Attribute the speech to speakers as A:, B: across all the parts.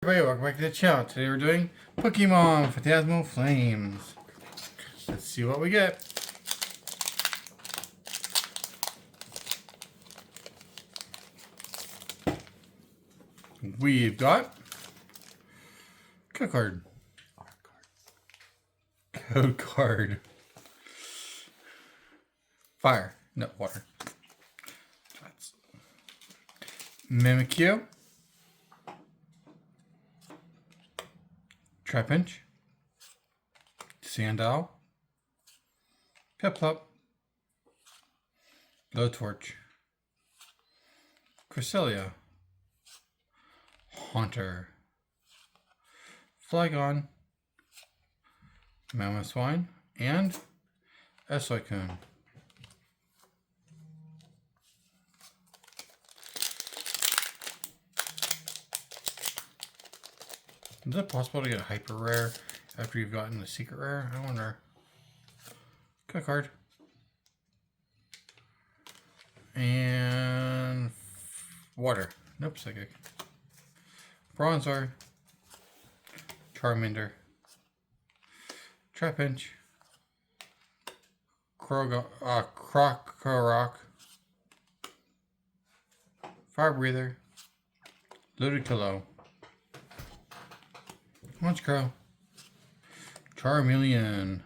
A: Everybody, welcome back to the channel. Today we're doing Pokemon Phantasmal Flames. Let's see what we get. We've got code card, fire, no water. That's Mimikyu, Trapinch, Sandile, Piplup, Blowtorch, Cresselia, Haunter, Flygon, Mamoswine, and Suicune. Is it possible to get a hyper rare after you've gotten the secret rare? I wonder. Good card. And water. Nope, psychic. Bronzor, Charmander, Trapinch, Krokorok, Fire Breather, Ludicolo, Honchkrow, Charmeleon,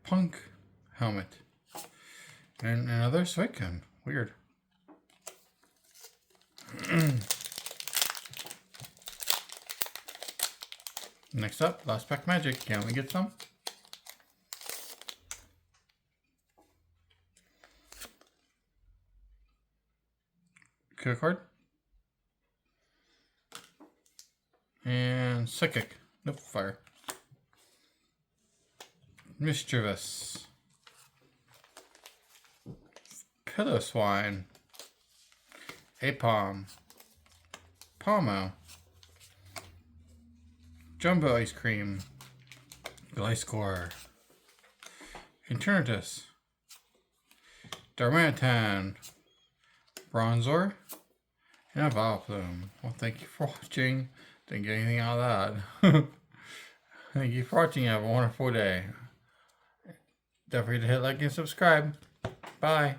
A: Punk Helmet, and another Suicune. Weird. Next up, last pack magic. Can we get some? Code card. And psychic. Nope, fire. Mischievous. Piloswine. Apom. Palmo. Jumbo Ice Cream, Gliscor, Eternatus, Darmanitan, Bronzor, and a Vileplume. Well, thank you for watching. Didn't get anything out of that. Thank you for watching. Have a wonderful day. Don't forget to hit like and subscribe. Bye.